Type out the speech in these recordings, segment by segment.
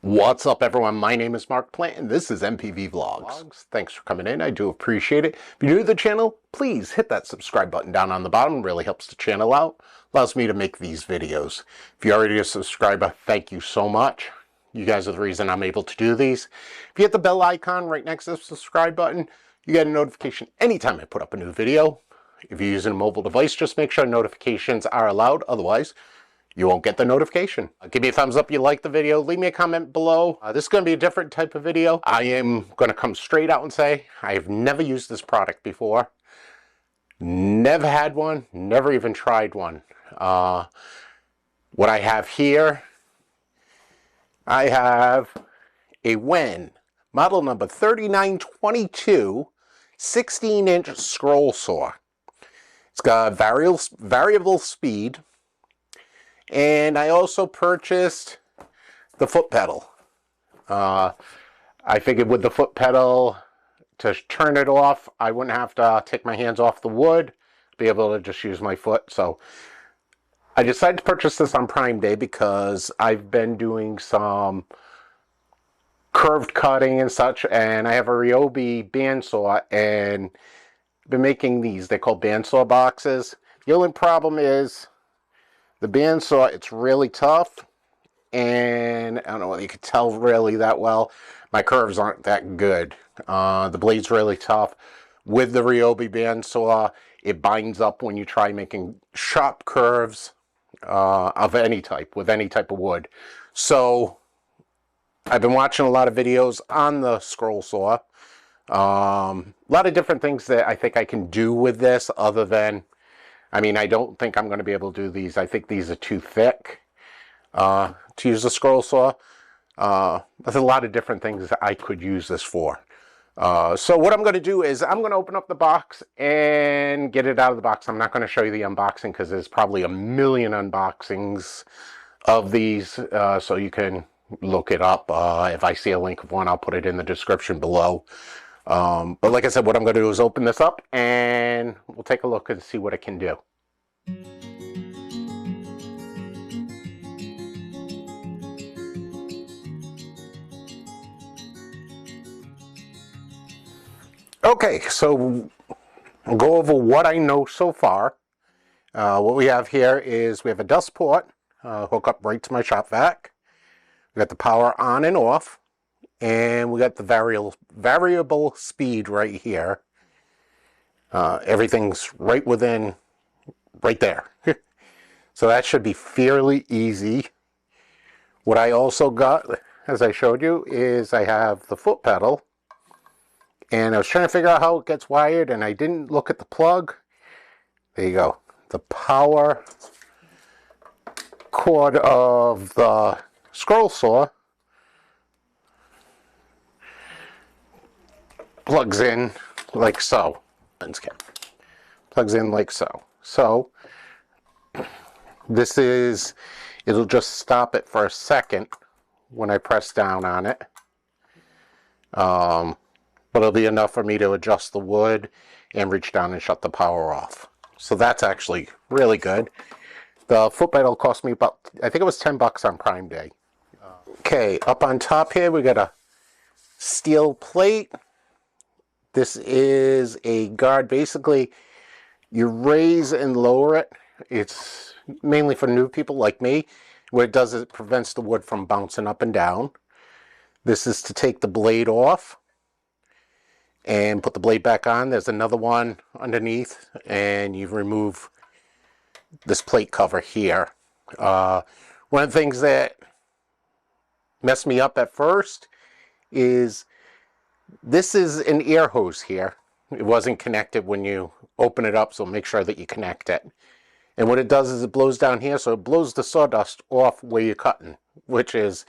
What's up, everyone? My name is Mark Plant and this is MPV Vlogs. Thanks for coming in. I do appreciate it. If you're new to the channel, please hit that subscribe button down on the bottom. It really helps the channel out. Allows me to make these videos. If you're already a subscriber, thank you so much. You guys are the reason I'm able to do these. If you hit the bell icon right next to the subscribe button, you get a notification anytime I put up a new video. If you're using a mobile device, just make sure notifications are allowed. Otherwise, you won't get the notification. Give me a thumbs up if you like the video. Leave me a comment below. This is going to be a different type of video. I am going to come straight out and say I have never used this product before. Never had one. Never even tried one. What I have here, I have a WEN model number 3922 16-inch scroll saw. It's got variable speed. And I also purchased the foot pedal. I figured with the foot pedal, to turn it off, I wouldn't have to take my hands off the wood, be able to just use my foot. So I decided to purchase this on Prime Day because I've been doing some curved cutting and such, and I have a Ryobi bandsaw, and I've been making these. They're called bandsaw boxes. The only problem is, the bandsaw, it's really tough, and I don't know whether you could tell really that well. My curves aren't that good. The blade's really tough. With the Ryobi bandsaw, it binds up when you try making sharp curves of any type, with any type of wood. So I've been watching a lot of videos on the scroll saw. A lot of different things that I think I can do with this other than, I mean, I don't think I'm going to be able to do these. I think these are too thick to use a scroll saw. There's a lot of different things that I could use this for. So what I'm going to do is I'm going to open up the box and get it out of the box. I'm not going to show you the unboxing because there's probably a million unboxings of these, so you can look it up. If I see a link of one, I'll put it in the description below. But like I said, what I'm going to do is open this up and we'll take a look and see what it can do. Okay, so I'll go over what I know so far. What we have here is we have a dust port, hook up right to my shop vac. We got the power on and off. And we got the variable speed right here. Everything's right there. So that should be fairly easy. What I also got, as I showed you, is I have the foot pedal. And I was trying to figure out how it gets wired, and I didn't look at the plug. There you go. The power cord of the scroll saw plugs in like so. Plugs in like so. So this is, it'll just stop it for a second when I press down on it. But it'll be enough for me to adjust the wood and reach down and shut the power off. So that's actually really good. The foot pedal cost me about, I think it was 10 bucks on Prime Day. Okay, up on top here we got a steel plate. This is a guard. Basically, you raise and lower it. It's mainly for new people like me. What it does is it prevents the wood from bouncing up and down. This is to take the blade off and put the blade back on. There's another one underneath, and you remove this plate cover here. One of the things that messed me up at first is this is an air hose here. It wasn't connected when you open it up, so make sure that you connect it. And what it does is it blows down here, so it blows the sawdust off where you're cutting, which is,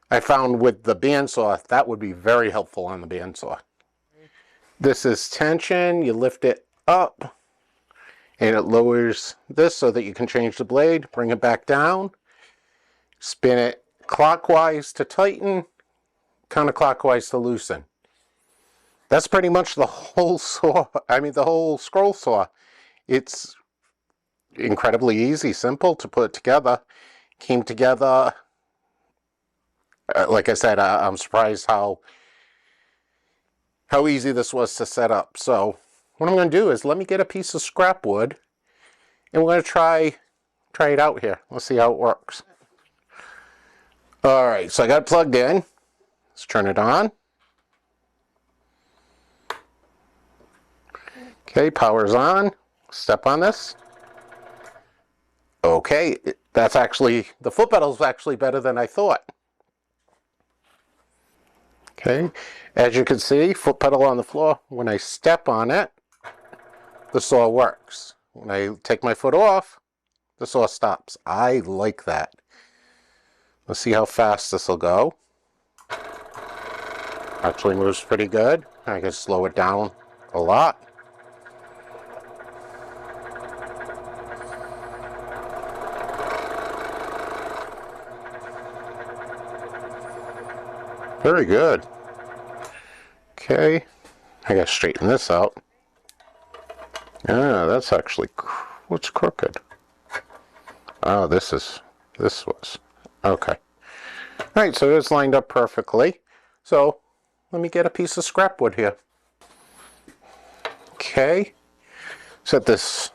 I found with the bandsaw, that would be very helpful on the bandsaw. This is tension. You lift it up, and it lowers this so that you can change the blade, bring it back down, spin it clockwise to tighten, counterclockwise to loosen. That's pretty much the whole saw, the whole scroll saw. It's incredibly easy, simple to put together. Came together Like I said, I'm surprised how easy this was to set up. So what I'm going to do is let me get a piece of scrap wood, and we're going to try it out here. Let's see how it works. All right, so I got it plugged in. Let's turn it on. Okay, power's on. Step on this. Okay, that's actually, the foot pedal is actually better than I thought. Okay, as you can see, foot pedal on the floor. When I step on it, the saw works. When I take my foot off, the saw stops. I like that. Let's see how fast this will go. Actually moves pretty good. I can slow it down a lot. Very good. Okay, I gotta straighten this out. Ah, that's actually, what's crooked? Oh, this was. Okay. All right, so it's lined up perfectly. So let me get a piece of scrap wood here. Okay, set this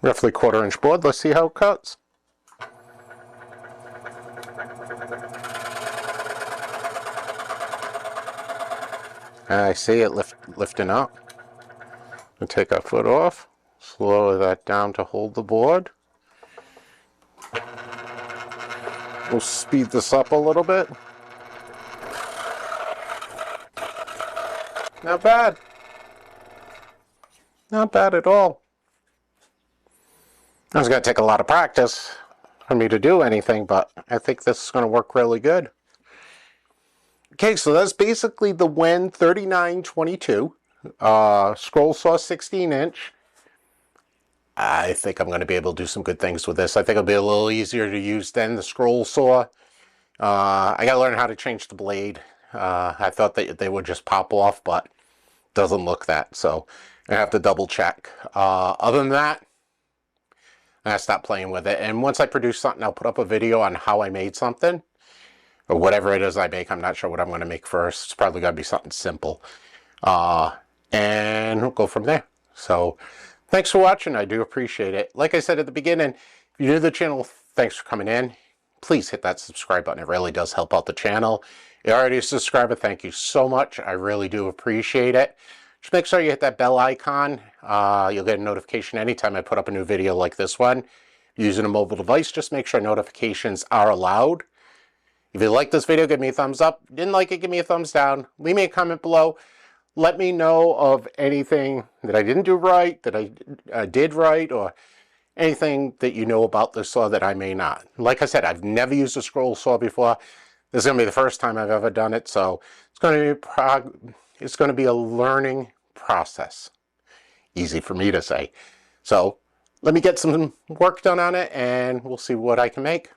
roughly 1/4 inch board. Let's see how it cuts. I see it lifting up. We'll take our foot off, slow that down to hold the board. We'll speed this up a little bit. Not bad. Not bad at all. It's going to take a lot of practice for me to do anything, but I think this is going to work really good. Okay, so that's basically the WEN 3922 scroll saw 16 inch. I think I'm going to be able to do some good things with this. I think it'll be a little easier to use than the scroll saw. I got to learn how to change the blade. I thought that they would just pop off, but it doesn't look that, so I have to double check. Other than that, I stop playing with it, and once I produce something, I'll put up a video on how I made something, or whatever it is I make. I'm not sure what I'm going to make first. It's probably going to be something simple, and we'll go from there. So thanks for watching. I do appreciate it. Like I said at the beginning, if you're new to the channel, thanks for coming in. Please hit that subscribe button. It really does help out the channel. If you're already a subscriber, thank you so much. I really do appreciate it. Just make sure you hit that bell icon. You'll get a notification anytime I put up a new video like this one. Using a mobile device, just make sure notifications are allowed. If you like this video, give me a thumbs up. Didn't like it, give me a thumbs down. Leave me a comment below. Let me know of anything that I didn't do right, that I did right, or anything that you know about this saw that I may not. Like I said, I've never used a scroll saw before. This is going to be the first time I've ever done it, so it's going to be a learning process. Easy for me to say. So let me get some work done on it, and we'll see what I can make.